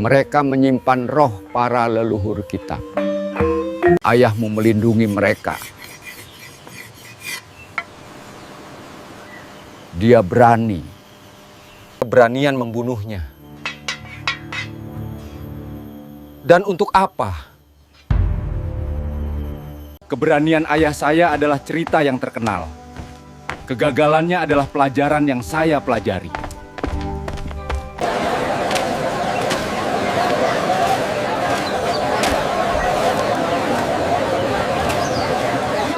Mereka menyimpan roh para leluhur kita. Ayahmu melindungi mereka. Dia berani. Keberanian membunuhnya. Dan untuk apa? Keberanian ayah saya adalah cerita yang terkenal. Kegagalannya adalah pelajaran yang saya pelajari.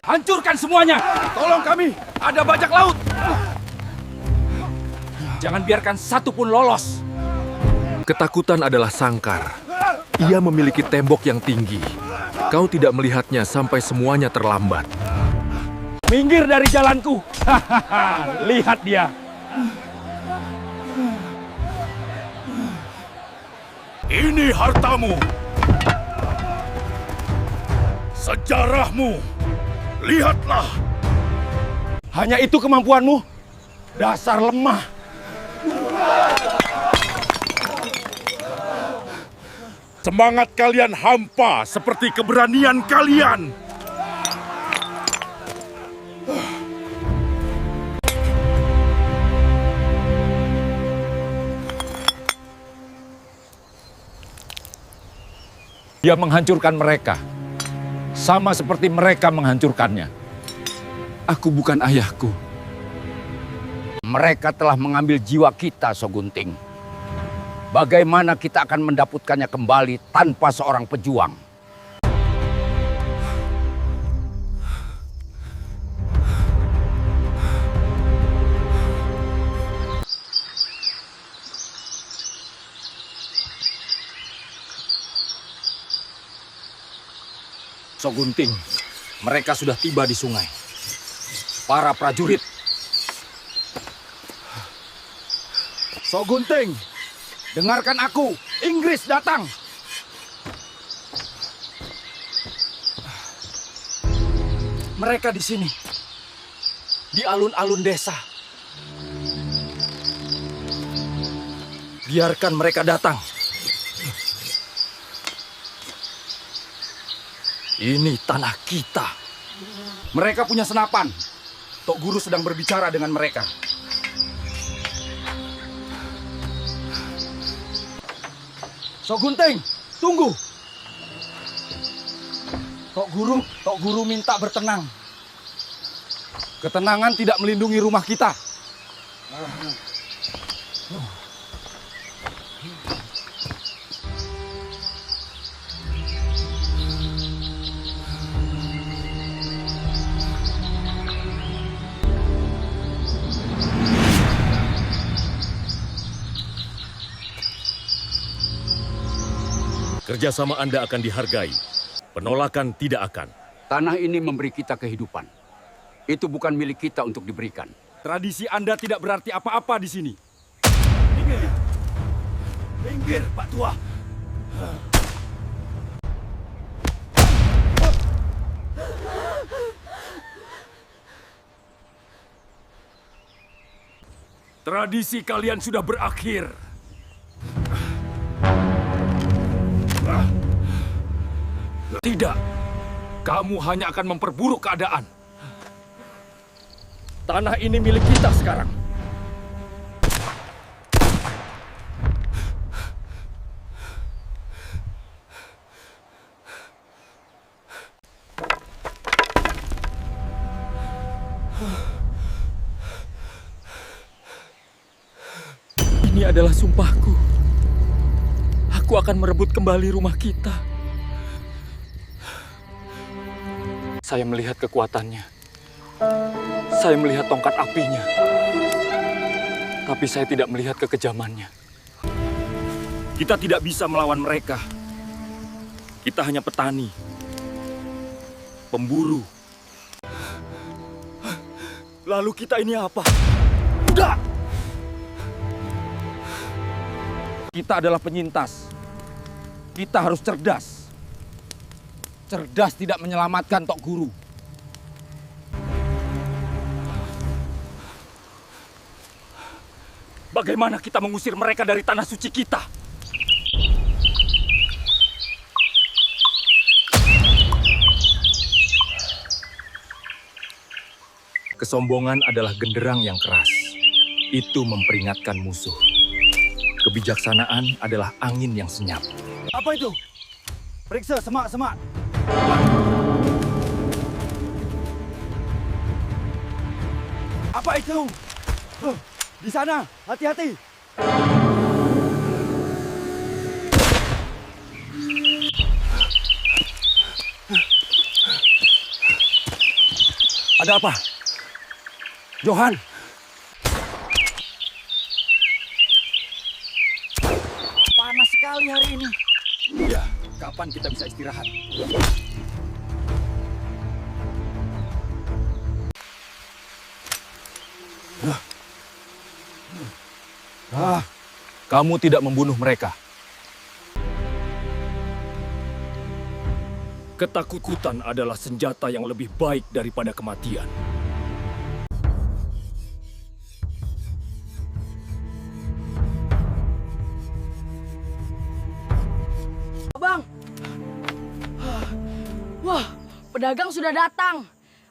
Hancurkan semuanya! Tolong kami! Ada bajak laut! Jangan biarkan satu pun lolos. Ketakutan adalah sangkar. Ia memiliki tembok yang tinggi. Kau tidak melihatnya sampai semuanya terlambat. Minggir dari jalanku! Lihat dia! Ini hartamu. Sejarahmu. Lihatlah. Hanya itu kemampuanmu? Dasar lemah! Semangat kalian hampa seperti keberanian kalian. Dia menghancurkan mereka. Sama seperti mereka menghancurkannya. Aku bukan ayahku. Mereka telah mengambil jiwa kita, Sogunting. Bagaimana kita akan mendapatkannya kembali tanpa seorang pejuang? Sogunting, mereka sudah tiba di sungai. Para prajurit. Sogunting, dengarkan aku. Inggris datang. Mereka di sini. Di alun-alun desa. Biarkan mereka datang. Ini tanah kita. Mereka punya senapan. Tok Guru sedang berbicara dengan mereka. Sogunting, tunggu. Tok Guru minta bertenang. Ketenangan tidak melindungi rumah kita. Kerjasama Anda akan dihargai. Penolakan tidak akan. Tanah ini memberi kita kehidupan. Itu bukan milik kita untuk diberikan. Tradisi Anda tidak berarti apa-apa di sini. Minggir! Minggir, Pak Tua! Tradisi kalian sudah berakhir. Tidak. Kamu hanya akan memperburuk keadaan. Tanah ini milik kita sekarang. Ini adalah sumpahku. Aku akan merebut kembali rumah kita. Saya melihat kekuatannya. Saya melihat tongkat apinya. Tapi saya tidak melihat kekejamannya. Kita tidak bisa melawan mereka. Kita hanya petani. Pemburu. Lalu kita ini apa? Udah! Kita adalah penyintas. Kita harus cerdas. Cerdas tidak menyelamatkan Tok Guru. Bagaimana kita mengusir mereka dari tanah suci kita? Kesombongan adalah genderang yang keras. Itu memperingatkan musuh. Kebijaksanaan adalah angin yang senyap. Apa itu? Periksa semak-semak. Apa itu? Di sana, hati-hati. Ada apa? Johan. Panas sekali hari ini. Ya, kapan kita bisa istirahat? Kamu tidak membunuh mereka. Ketakutan adalah senjata yang lebih baik daripada kematian. Bang, wah, pedagang sudah datang.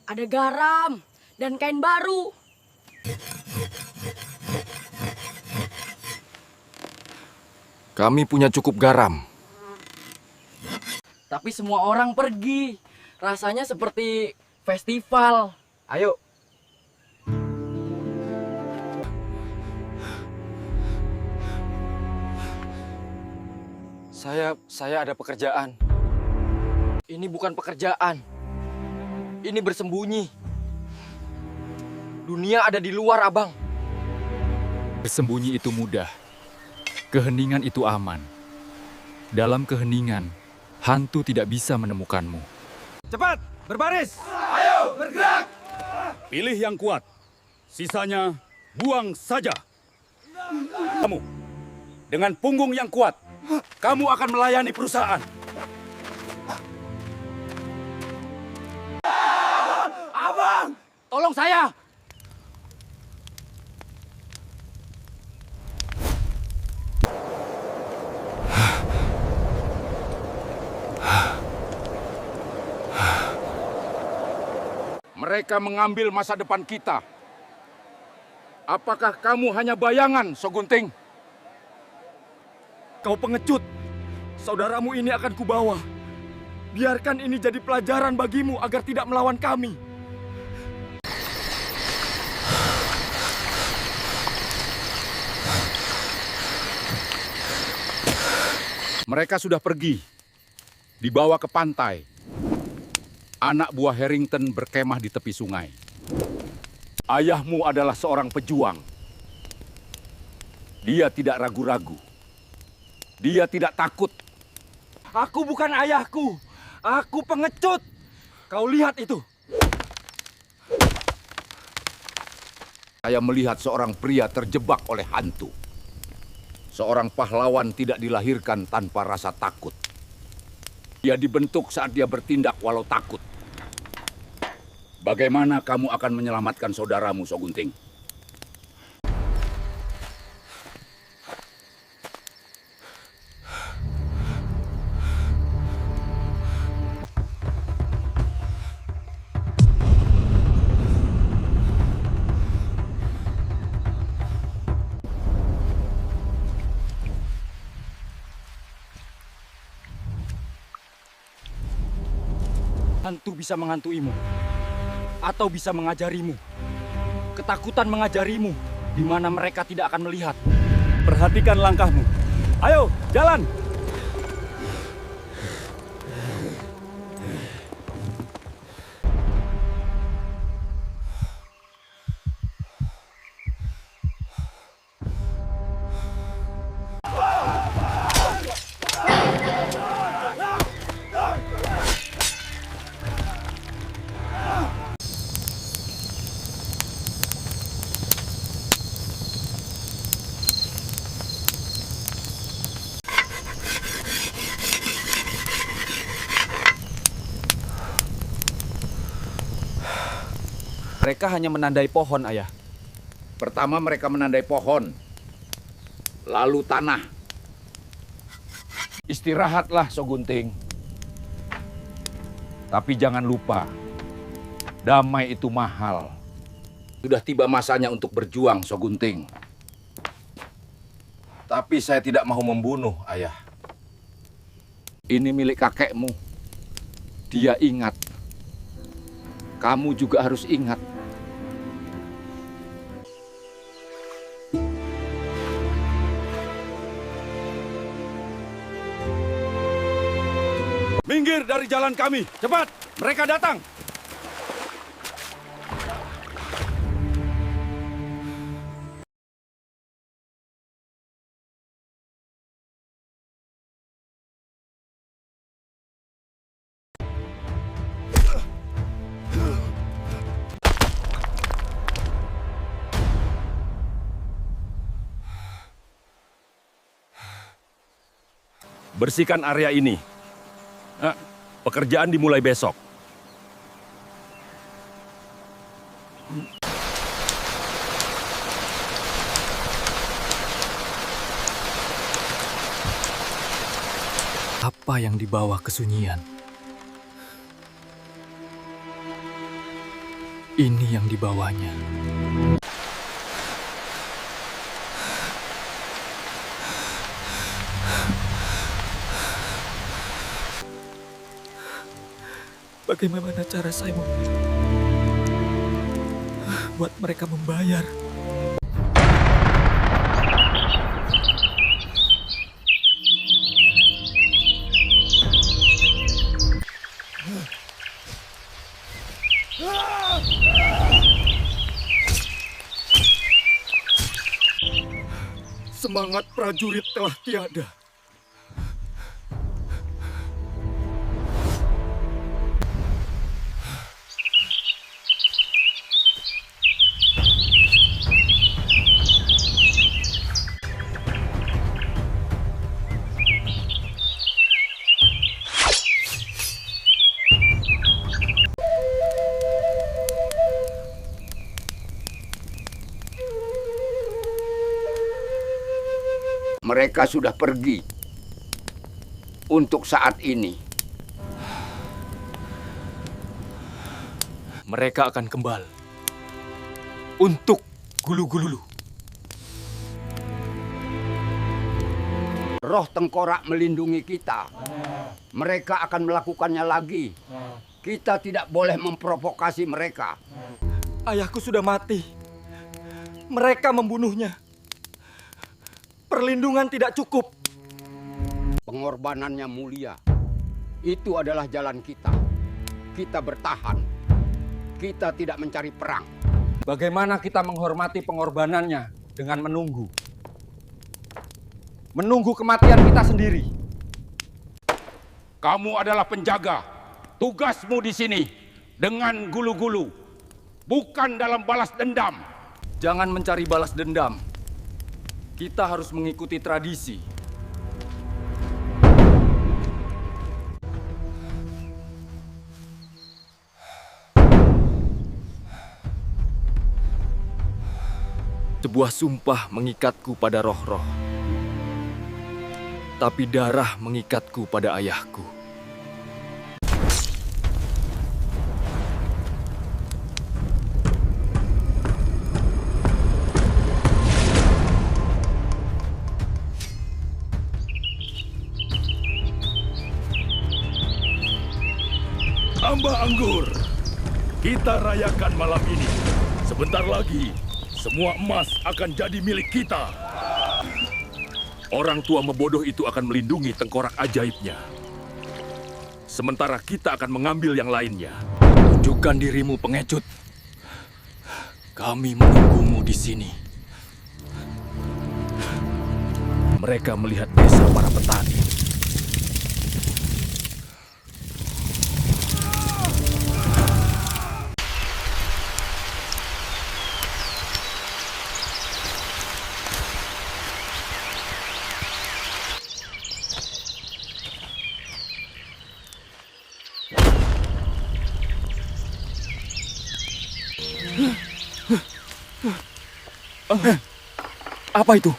Ada garam dan kain baru. Kami punya cukup garam. Tapi semua orang pergi. Rasanya seperti festival. Ayo. Saya ada pekerjaan. Ini bukan pekerjaan. Ini bersembunyi. Dunia ada di luar, Abang. Bersembunyi itu mudah. Keheningan itu aman. Dalam keheningan, hantu tidak bisa menemukanmu. Cepat, berbaris. Pilih yang kuat. Sisanya buang saja. Kamu, dengan punggung yang kuat, kamu akan melayani perusahaan. Abang, tolong saya. Mereka mengambil masa depan kita. Apakah kamu hanya bayangan, Sogunting? Kau pengecut. Saudaramu ini akan kubawa. Biarkan ini jadi pelajaran bagimu agar tidak melawan kami. Mereka sudah pergi. Dibawa ke pantai. Anak buah Harrington berkemah di tepi sungai. Ayahmu adalah seorang pejuang. Dia tidak ragu-ragu. Dia tidak takut. Aku bukan ayahku. Aku pengecut. Kau lihat itu. Saya melihat seorang pria terjebak oleh hantu. Seorang pahlawan tidak dilahirkan tanpa rasa takut. Dia dibentuk saat dia bertindak walau takut. Bagaimana kamu akan menyelamatkan saudaramu, Sogunting? Hantu bisa menghantuimu. Atau bisa mengajarimu. Ketakutan mengajarimu, di mana mereka tidak akan melihat. Perhatikan langkahmu. Ayo, jalan! Mereka hanya menandai pohon, Ayah. Pertama mereka menandai pohon, lalu tanah. Istirahatlah, Sogunting. Tapi jangan lupa, damai itu mahal. Sudah tiba masanya untuk berjuang, Sogunting. Tapi saya tidak mau membunuh, Ayah. Ini milik kakekmu. Dia ingat. Kamu juga harus ingat. Minggir dari jalan kami. Cepat, mereka datang. Bersihkan area ini. Pekerjaan dimulai besok. Apa yang dibawa kesunyian? Ini yang dibawanya. Bagaimana cara saya buat mereka membayar? Semangat prajurit telah tiada. Mereka sudah pergi. Untuk saat ini. Mereka akan kembali. Untuk gulu-gulu. Roh tengkorak melindungi kita. Mereka akan melakukannya lagi. Kita tidak boleh memprovokasi mereka. Ayahku sudah mati. Mereka membunuhnya. Perlindungan tidak cukup. Pengorbanannya mulia. Itu adalah jalan kita. Kita bertahan. Kita tidak mencari perang. Bagaimana kita menghormati pengorbanannya dengan menunggu? Menunggu kematian kita sendiri. Kamu adalah penjaga. Tugasmu di sini dengan gulu-gulu. Bukan dalam balas dendam. Jangan mencari balas dendam. Kita harus mengikuti tradisi. Sebuah sumpah mengikatku pada roh-roh. Tapi darah mengikatku pada ayahku. Amba anggur, kita rayakan malam ini. Sebentar lagi, semua emas akan jadi milik kita. Orang tua mebodoh itu akan melindungi tengkorak ajaibnya. Sementara kita akan mengambil yang lainnya. Tunjukkan dirimu, pengecut. Kami menunggumu di sini. Mereka melihat desa para petani. Apa itu?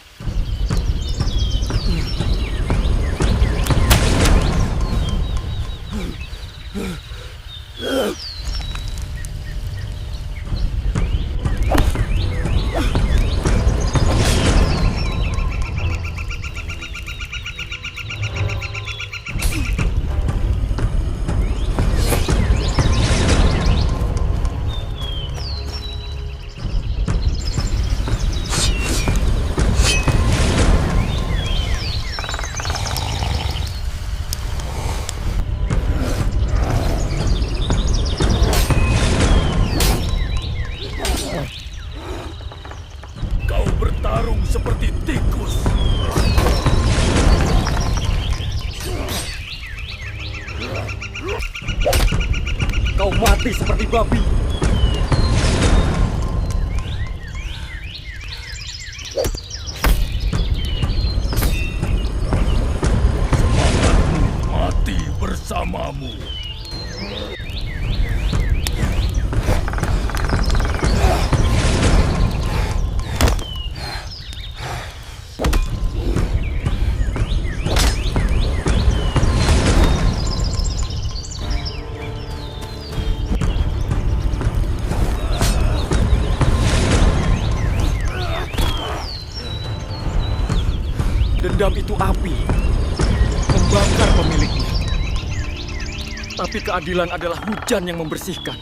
seperti tikus. Kau mati seperti babi. Semangatmu mati bersamamu. Dendam itu api, membakar pemiliknya. Tapi keadilan adalah hujan yang membersihkan.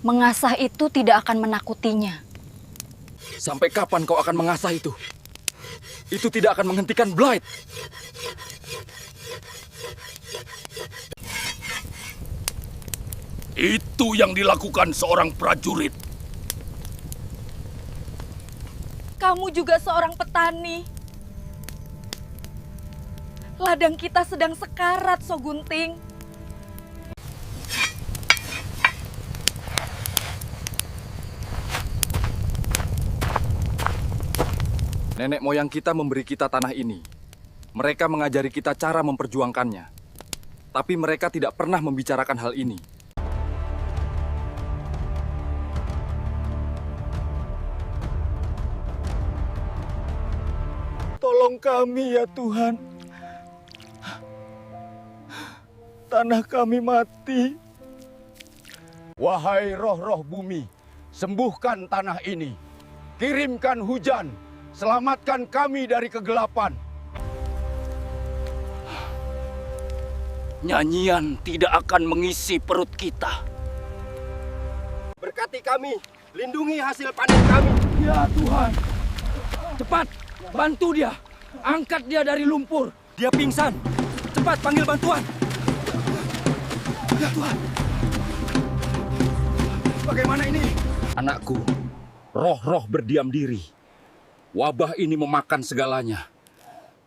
Mengasah itu tidak akan menakutinya. Sampai kapan kau akan mengasah itu? Itu tidak akan menghentikan Blight. Itu yang dilakukan seorang prajurit. Kamu juga seorang petani. Ladang kita sedang sekarat, Sogunting. Nenek moyang kita memberi kita tanah ini. Mereka mengajari kita cara memperjuangkannya. Tapi mereka tidak pernah membicarakan hal ini. Tolong kami ya Tuhan. Tanah kami mati. Wahai roh-roh bumi, sembuhkan tanah ini. Kirimkan hujan, selamatkan kami dari kegelapan. Nyanyian tidak akan mengisi perut kita. Berkati kami, lindungi hasil panen kami. Ya Tuhan. Cepat, bantu dia. Angkat dia dari lumpur. Dia pingsan. Cepat panggil bantuan. Ya Tuhan. Bagaimana ini? Anakku, roh-roh berdiam diri. Wabah ini memakan segalanya.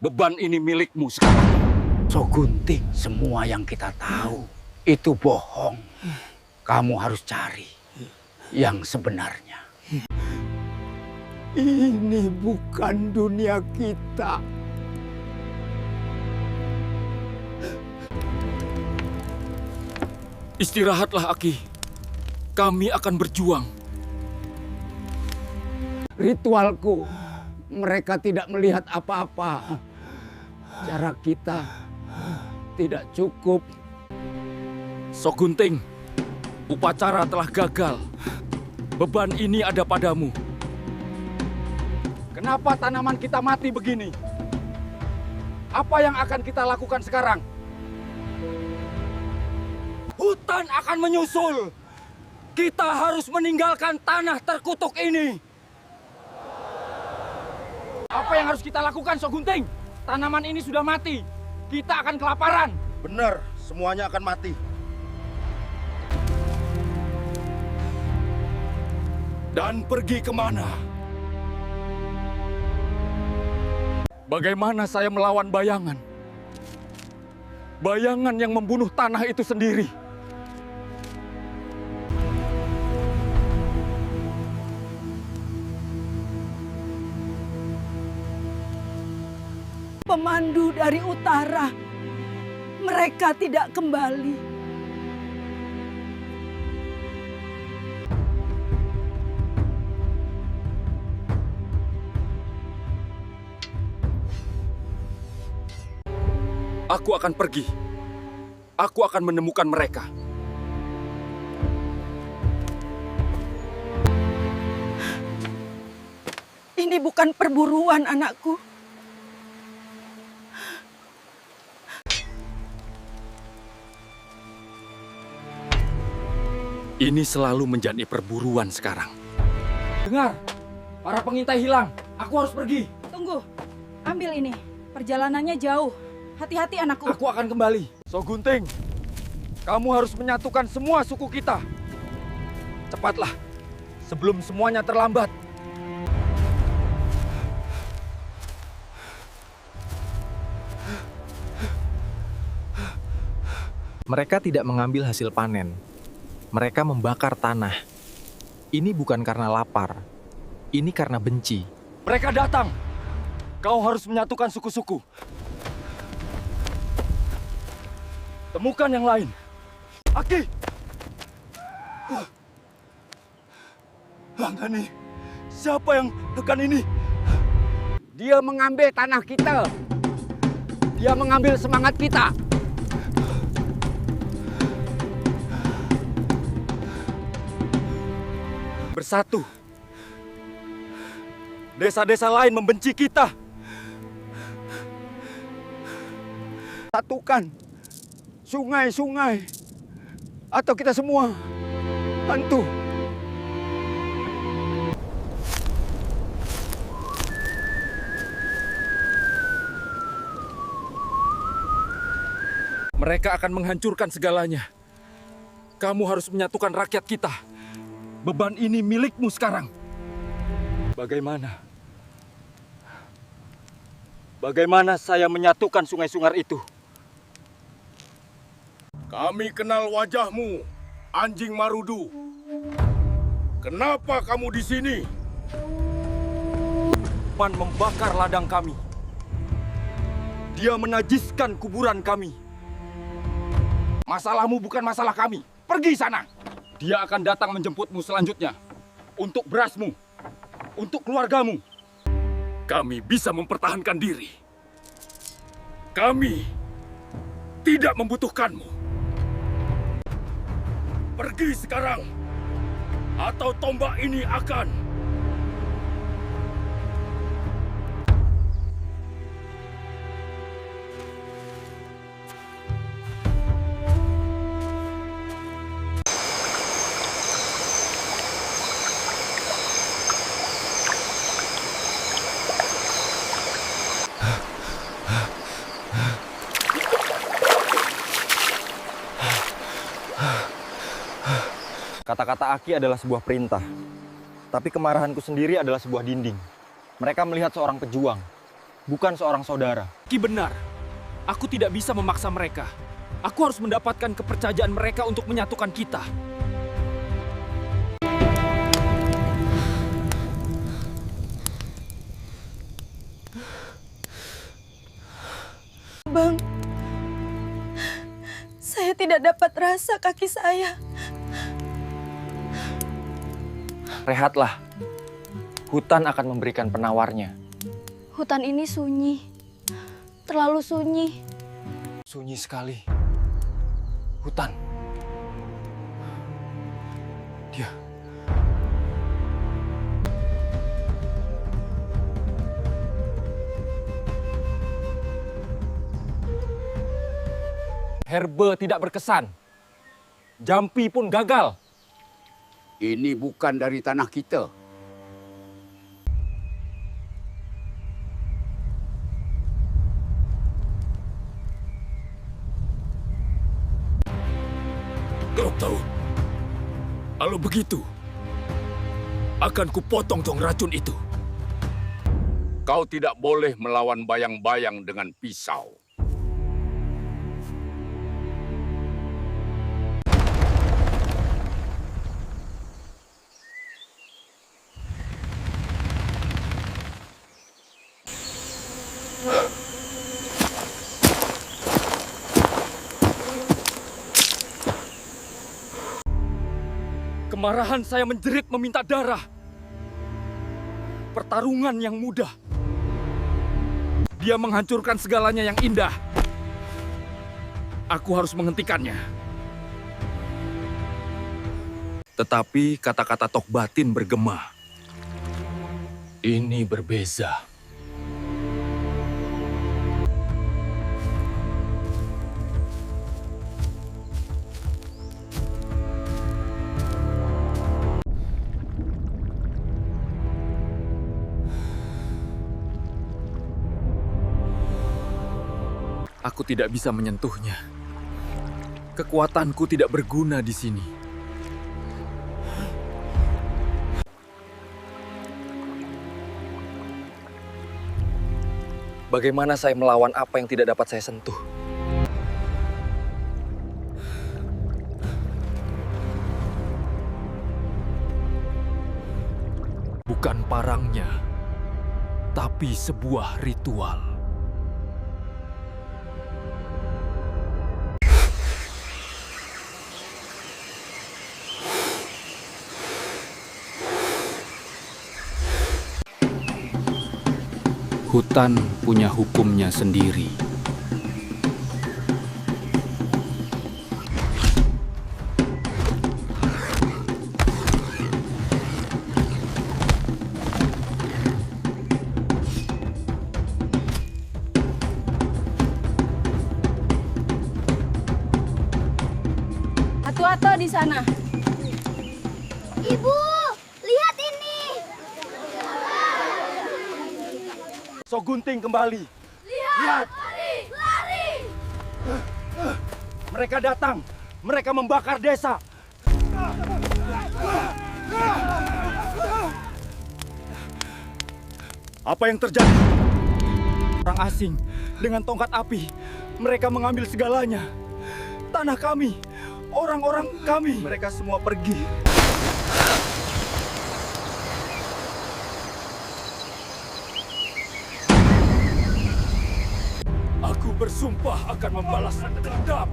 Beban ini milikmu sekarang. Sogunting, semua yang kita tahu itu bohong. Kamu harus cari yang sebenarnya. Ini bukan dunia kita. Istirahatlah, Aki. Kami akan berjuang. Ritualku, mereka tidak melihat apa-apa. Cara kita tidak cukup. Sogunting, upacara telah gagal. Beban ini ada padamu. Kenapa tanaman kita mati begini? Apa yang akan kita lakukan sekarang? Hutan akan menyusul. Kita harus meninggalkan tanah terkutuk ini. Apa yang harus kita lakukan, Sogunting? Tanaman ini sudah mati. Kita akan kelaparan. Benar, semuanya akan mati. Dan pergi kemana? Bagaimana saya melawan bayangan? Bayangan yang membunuh tanah itu sendiri. Pemandu dari utara, mereka tidak kembali. Aku akan pergi. Aku akan menemukan mereka. Ini bukan perburuan, anakku. Ini selalu menjadi perburuan sekarang. Dengar, para pengintai hilang. Aku harus pergi. Tunggu, ambil ini. Perjalanannya jauh. Hati-hati anakku. Aku akan kembali. So Gunting, kamu harus menyatukan semua suku kita. Cepatlah, sebelum semuanya terlambat. Mereka tidak mengambil hasil panen. Mereka membakar tanah. Ini bukan karena lapar. Ini karena benci. Mereka datang. Kau harus menyatukan suku-suku. Temukan yang lain. Aki! Langkani, siapa yang tekan ini? Dia mengambil tanah kita. Dia mengambil semangat kita. Bersatu. Desa-desa lain membenci kita. Satukan sungai-sungai. Atau kita semua hantu. Mereka akan menghancurkan segalanya. Kamu harus menyatukan rakyat kita. Beban ini milikmu sekarang. Bagaimana? Bagaimana saya menyatukan sungai-sungai itu? Kami kenal wajahmu, anjing Marudu. Kenapa kamu di sini? Pan membakar ladang kami. Dia menajiskan kuburan kami. Masalahmu bukan masalah kami. Pergi sana. Dia akan datang menjemputmu selanjutnya. Untuk berasmu. Untuk keluargamu. Kami bisa mempertahankan diri. Kami tidak membutuhkanmu. Pergi sekarang, atau tombak ini akan... Kata-kata Aki adalah sebuah perintah. Tapi kemarahanku sendiri adalah sebuah dinding. Mereka melihat seorang pejuang, bukan seorang saudara. Ki benar. Aku tidak bisa memaksa mereka. Aku harus mendapatkan kepercayaan mereka untuk menyatukan kita. Bang, saya tidak dapat rasa kaki saya. Rehatlah. Hutan akan memberikan penawarnya. Hutan ini sunyi. Terlalu sunyi. Sunyi sekali. Hutan. Dia. Herbe tidak berkesan. Jampi pun gagal. Ini bukan dari tanah kita. Kau tahu, kalau begitu, akan kupotong tong racun itu. Kau tidak boleh melawan bayang-bayang dengan pisau. Kemarahan saya menjerit meminta darah. Pertarungan yang mudah. Dia menghancurkan segalanya yang indah. Aku harus menghentikannya. Tetapi kata-kata Tok Batin bergema. Ini berbeza. Aku tidak bisa menyentuhnya. Kekuatanku tidak berguna di sini. Bagaimana saya melawan apa yang tidak dapat saya sentuh? Bukan parangnya, tapi sebuah ritual. Hutan punya hukumnya sendiri. Atu-atu di sana. Ibu, lihat ini. Sogunting kembali. Lihat. Lari. Mereka datang. Mereka membakar desa. Apa yang terjadi? Orang asing dengan tongkat api. Mereka mengambil segalanya. Tanah kami, orang-orang kami. Mereka semua pergi. Aku bersumpah akan membalas dendam.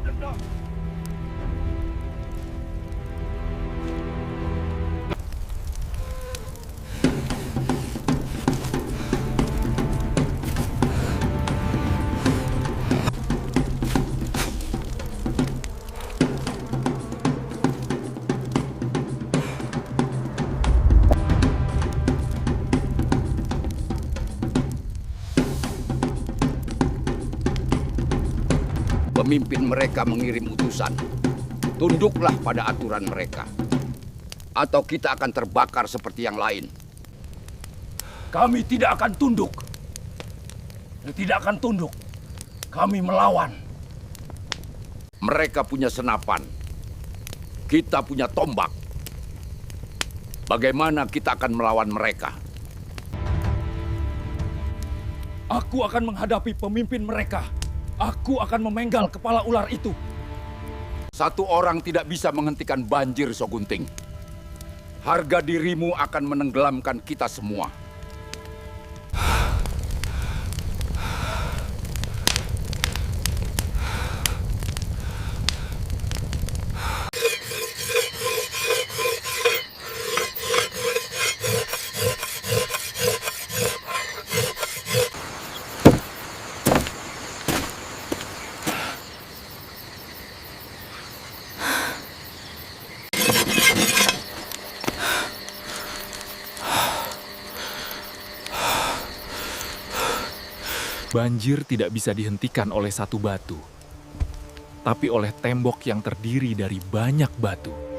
Pemimpin mereka mengirim utusan. Tunduklah pada aturan mereka. Atau kita akan terbakar seperti yang lain. Kami tidak akan tunduk. Tidak akan tunduk. Kami melawan. Mereka punya senapan. Kita punya tombak. Bagaimana kita akan melawan mereka? Aku akan menghadapi pemimpin mereka. Aku akan memenggal kepala ular itu. Satu orang tidak bisa menghentikan banjir, Sogunting. Harga dirimu akan menenggelamkan kita semua. Banjir tidak bisa dihentikan oleh satu batu, tapi oleh tembok yang terdiri dari banyak batu.